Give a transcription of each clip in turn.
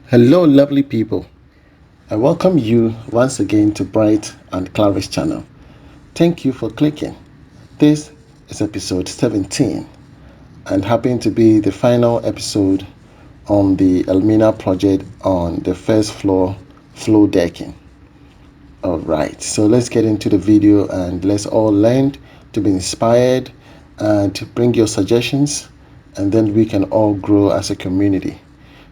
Hello, lovely people. I welcome you once again to Bright and Clara's channel. Thank you for clicking. This is episode 17 and happen to be the final episode on the Elmina project on the first floor floor decking. Alright, so let's get into the video and let's all learn to be inspired and to bring your suggestions, and then we can all grow as a community.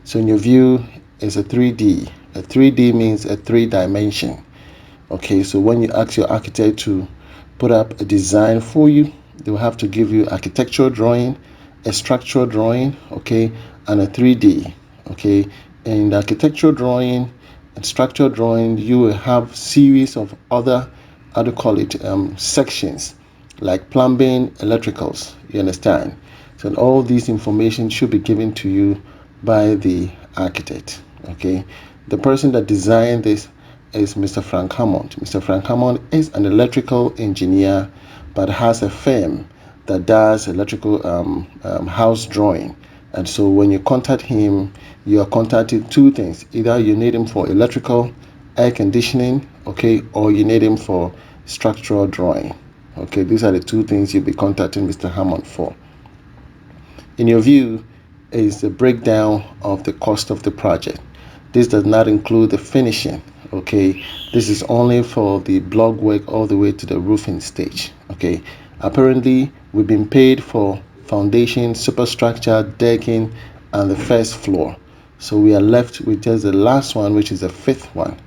So in your view is a 3D. A 3D means a 3 dimension. Okay, so when you ask your architect to put up a design for you, they will have to give you architectural drawing, a structural drawing, okay, and a 3D. Okay, in the architectural drawing and structural drawing, you will have series of other, how to call it, sections like plumbing, electricals. You understand? So all these information should be given to you by the architect. Okay, the person that designed this is Mr. Frank Hammond. Mr. Frank Hammond is an electrical engineer, but has a firm that does electrical house drawing. And so when you contact him, you are contacting two things: either you need him for electrical, air conditioning, okay, or you need him for structural drawing. Okay, these are the two things you'll be contacting Mr. Hammond for. In your view is the breakdown of the cost of the project. This does not include the finishing. Okay, this is only for the block work all the way to the roofing stage. Okay, apparently we've been paid for foundation, superstructure, decking, and the first floor. So we are left with just the last one, which is the fifth one,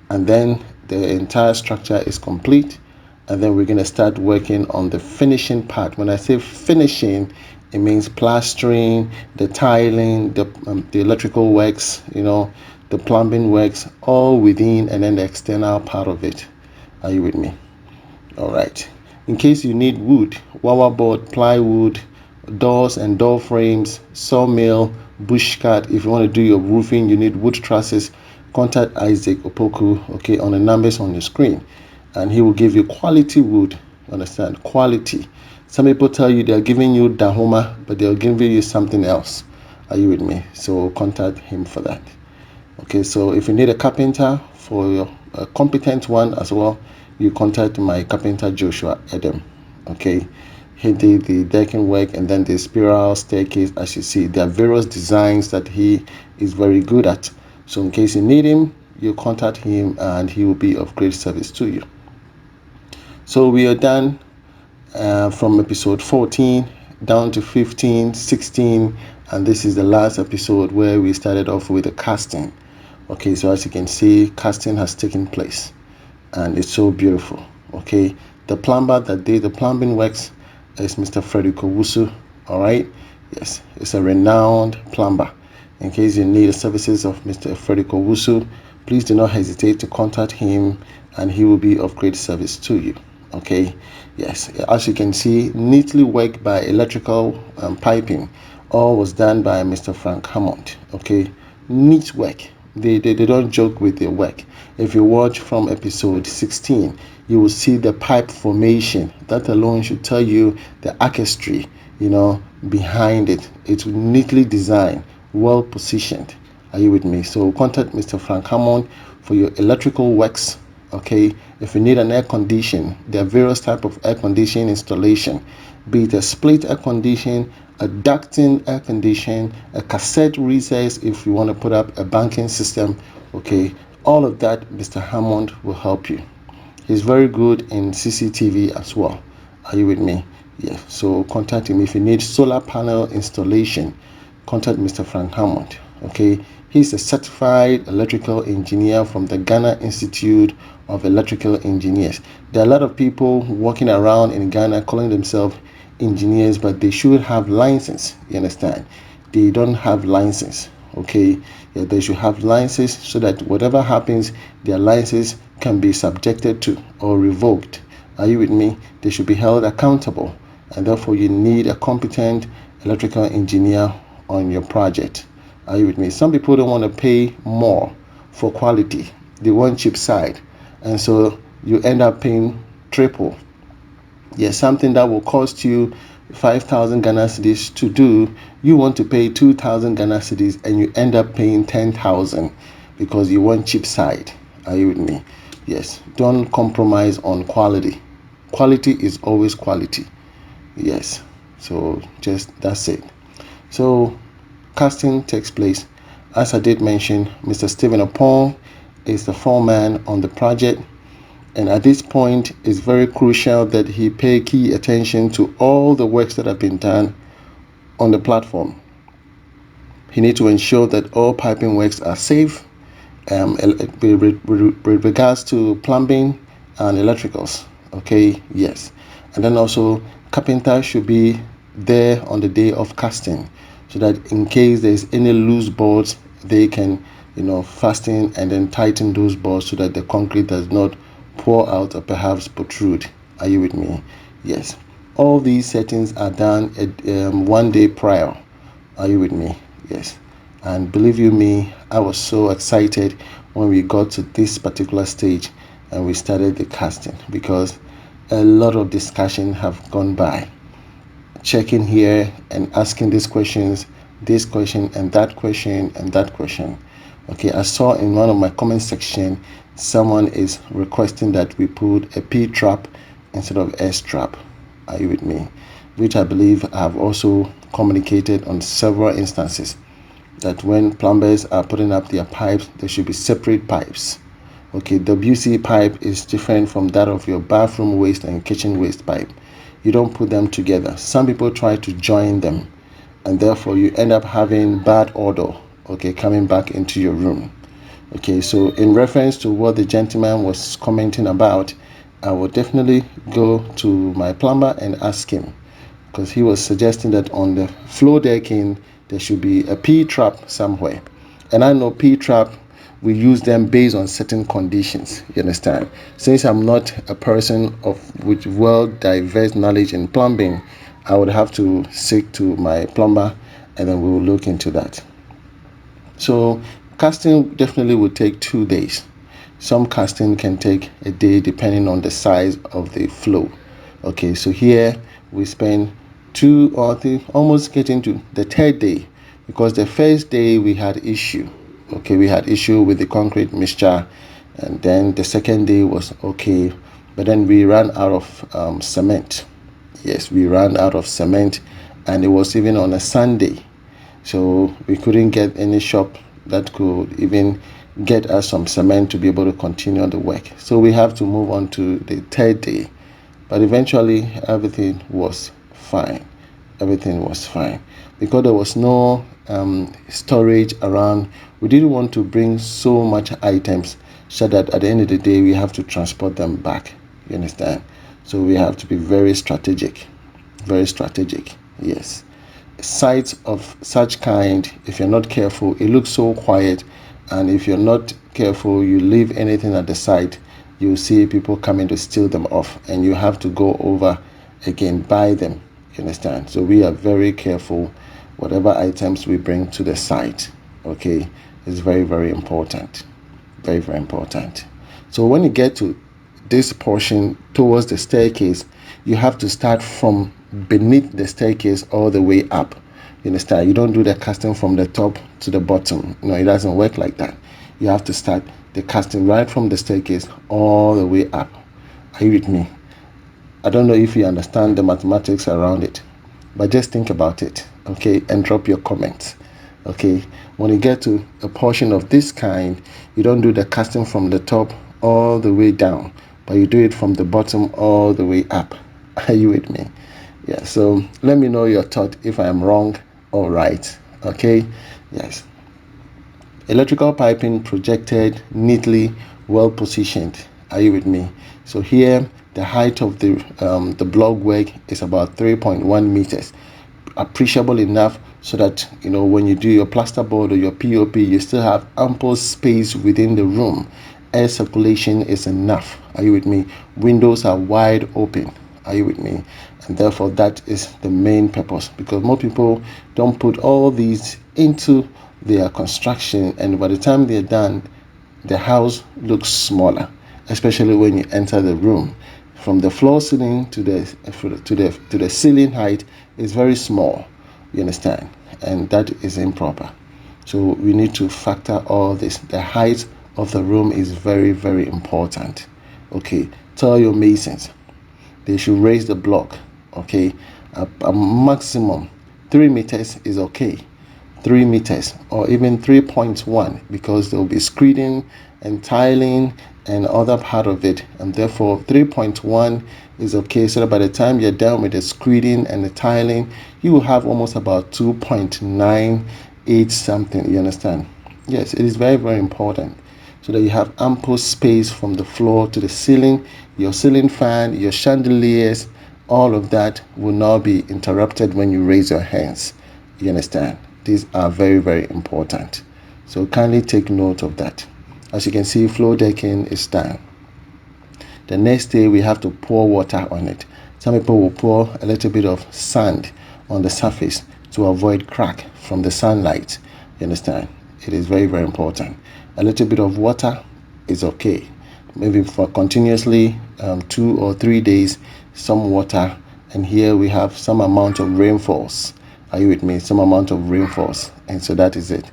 and then the entire structure is complete. And then we're going to start working on the finishing part. When I say finishing, it means plastering, the tiling, the electrical works, the plumbing works, all within, and then the external part of it. Are you with me? All right. In case you need wood, wire board, plywood, doors and door frames, sawmill, bush cut. If you want to do your roofing, you need wood trusses. Contact Isaac Opoku, okay, on the numbers on the screen, and he will give you quality wood. Understand? Quality. Some people tell you they're giving you Dahoma, but they're giving you something else. Are you with me? So contact him for that. Okay, so if you need a carpenter for your competent one as well, you contact my carpenter Joshua Adam. Okay, he did the decking work and then the spiral staircase. As you see, there are various designs that he is very good at. So in case you need him, you contact him and he will be of great service to you. So we are done from episode 14 down to 15, 16, and this is the last episode where we started off with the casting. Okay, so as you can see, casting has taken place and it's so beautiful. Okay, the plumber that did the plumbing works is Mr. Frederick Owusu. All right, yes, it's a renowned plumber. In case you need the services of Mr. Frederick Owusu, please do not hesitate to contact him and he will be of great service to you. Okay, yes, as you can see, neatly worked by electrical piping. All was done by Mr. Frank Hammond. Okay, neat work. They don't joke with their work. If you watch from episode 16, you will see the pipe formation. That alone should tell you the artistry, behind it. It's neatly designed, well positioned. Are you with me? So contact Mr. Frank Hammond for your electrical works. Okay, if you need an air condition, there are various types of air conditioning installation, be it a split air condition, a ducting air condition, a cassette recess if you want to put up a banking system. Okay, all of that Mr. Hammond will help you. He's very good in CCTV as well. Are you with me? Yeah, so contact him. If you need solar panel installation, contact Mr. Frank Hammond. Okay, he's a certified electrical engineer from the Ghana Institute of Electrical Engineers. There are a lot of people walking around in Ghana calling themselves engineers, but they should have license. You understand? They don't have license. Okay, yeah, they should have license so that whatever happens, their license can be subjected to or revoked. Are you with me? They should be held accountable, and therefore you need a competent electrical engineer on your project. Are you with me? Some people don't want to pay more for quality. They want cheap side, and so you end up paying triple. Yes, something that will cost you 5,000 Ghana cedis to do, you want to pay 2,000 Ghana cedis and you end up paying 10,000 because you want cheap side. Are you with me? Yes. Don't compromise on quality. Quality is always quality. Yes. So just that's it. So casting takes place. As I did mention, Mr. Stephen Opon is the foreman on the project. And at this point, it's very crucial that he pay key attention to all the works that have been done on the platform. He needs to ensure that all piping works are safe with regards to plumbing and electricals. Okay, yes. And then also, carpenter should be there on the day of casting so that in case there's any loose boards, they can, fasten and then tighten those boards so that the concrete does not pour out or perhaps protrude. Are you with me? Yes. All these settings are done at 1 day prior. Are you with me? Yes. And believe you me, I was so excited when we got to this particular stage and we started the casting because a lot of discussion have gone by. Checking here and asking these questions, this question and that question and that question. Okay, I saw in one of my comment section someone is requesting that we put a P trap instead of S trap. Are you with me? Which I believe I have also communicated on several instances that when plumbers are putting up their pipes, there should be separate pipes. Okay, WC pipe is different from that of your bathroom waste and kitchen waste pipe. You don't put them together. Some people try to join them, and therefore you end up having bad odor, okay, coming back into your room. Okay, so in reference to what the gentleman was commenting about, I will definitely go to my plumber and ask him, because he was suggesting that on the floor decking there should be a P trap somewhere. And I know P trap, we use them based on certain conditions. You understand? Since I'm not a person with well diverse knowledge in plumbing, I would have to seek to my plumber and then we will look into that. So casting definitely would take 2 days. Some casting can take a day depending on the size of the flow. Okay, so here we spend 2 or 3, almost getting to the 3rd day, because the first day we had issue. Okay, we had issue with the concrete mixture, and then the 2nd day was okay, but then we ran out of cement. Yes, we ran out of cement, and it was even on a Sunday, so we couldn't get any shop that could even get us some cement to be able to continue the work. So we have to move on to the 3rd day, but eventually everything was fine. Everything was fine because there was no storage around. We didn't want to bring so much items so that at the end of the day we have to transport them back. You understand? So we have to be very strategic. Very strategic. Yes. Sites of such kind, if you're not careful, it looks so quiet, and if you're not careful, you leave anything at the site, you'll see people coming to steal them off, and you have to go over again, buy them. You understand? So we are very careful whatever items we bring to the site. Okay, it's very, very important. Very, very important. So when you get to this portion towards the staircase, you have to start from beneath the staircase all the way up. You understand? You don't do the casting from the top to the bottom. No, it doesn't work like that. You have to start the casting right from the staircase all the way up. Are you with me? I don't know if you understand the mathematics around it, but just think about it, okay, and drop your comments. Okay, when you get to a portion of this kind, you don't do the casting from the top all the way down, but you do it from the bottom all the way up. Are you with me? Yeah, so let me know your thought if I am wrong or right. Okay, yes. Electrical piping projected neatly, well positioned. Are you with me? So here the height of the block work is about 3.1 meters, appreciable enough so that when you do your plasterboard or your POP, you still have ample space within the room. Air circulation is enough. Are you with me? Windows are wide open. Are you with me? And therefore that is the main purpose, because most people don't put all these into their construction, and by the time they're done, the house looks smaller, especially when you enter the room. from the floor ceiling to the ceiling height is very small, you understand, and that is improper. So we need to factor all this. The height of the room is very, very important. Okay, tell your masons they should raise the block. Okay, a maximum 3 meters is okay. 3 meters or even 3.1, because there will be screeding and tiling and other part of it, and therefore 3.1 is okay, so that by the time you're done with the screeding and the tiling, you will have almost about 2.98 something, you understand. Yes, it is very, very important, so that you have ample space from the floor to the ceiling. Your ceiling fan, your chandeliers, all of that will not be interrupted when you raise your hands, you understand. These are very, very important, so kindly take note of that. As you can see, floor decking is done. The next day we have to pour water on it. Some people will pour a little bit of sand on the surface to avoid crack from the sunlight, you understand. It is very, very important. A little bit of water is okay, maybe for continuously 2 or 3 days, some water. And here we have some amount of rainfalls. Are you with me? Some amount of rainfalls, and so that is it.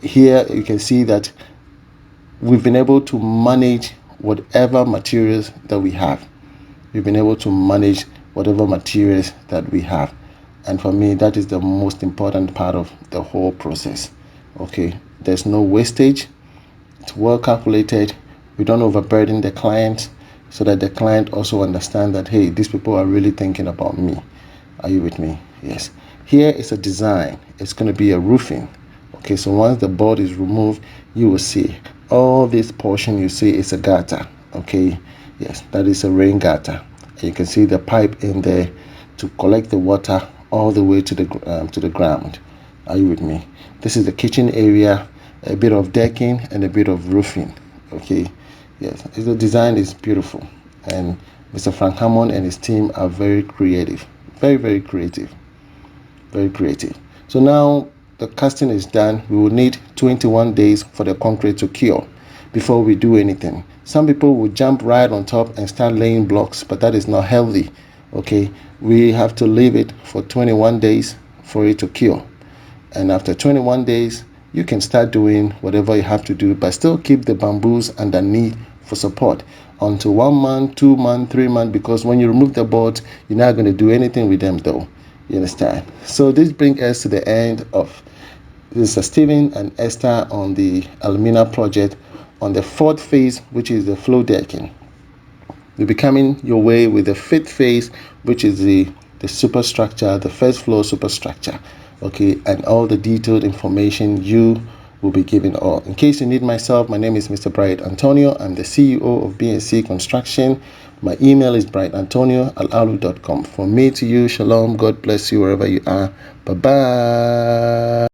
Here you can see that we've been able to manage whatever materials that we have. We've been able to manage whatever materials that we have, and for me, that is the most important part of the whole process. Okay, there's no wastage. It's well calculated. We don't overburden the client, so that the client also understands that, hey, these people are really thinking about me. Are you with me? Yes. Here is a design. It's going to be a roofing. Okay, so once the board is removed, you will see all this portion you see is a gutter. Okay, yes, that is a rain gutter. And you can see the pipe in there to collect the water all the way to the ground. Are you with me? This is the kitchen area, a bit of decking and a bit of roofing. Okay, yes, the design is beautiful, and Mr. Frank Hammond and his team are very creative. Very, very creative. Very creative. So now the casting is done. We will need 21 days for the concrete to cure before we do anything. Some people will jump right on top and start laying blocks, but that is not healthy. Okay, we have to leave it for 21 days for it to cure. And after 21 days, you can start doing whatever you have to do, but still keep the bamboos underneath for support until 1 month, 2 months, 3 months, because when you remove the boards, you're not going to do anything with them though. You understand? So this brings us to the end of Mr. Stephen and Esther on the Alumina project on the 4th phase, which is the floor decking. You'll be coming your way with the 5th phase, which is the superstructure, the first floor superstructure. Okay, and all the detailed information you will be given all. In case you need myself, my name is Mr. Bright Antonio. I'm the CEO of B&C Construction. My email is brightantonio@outlook.com. From me to you, shalom. God bless you wherever you are. Bye-bye.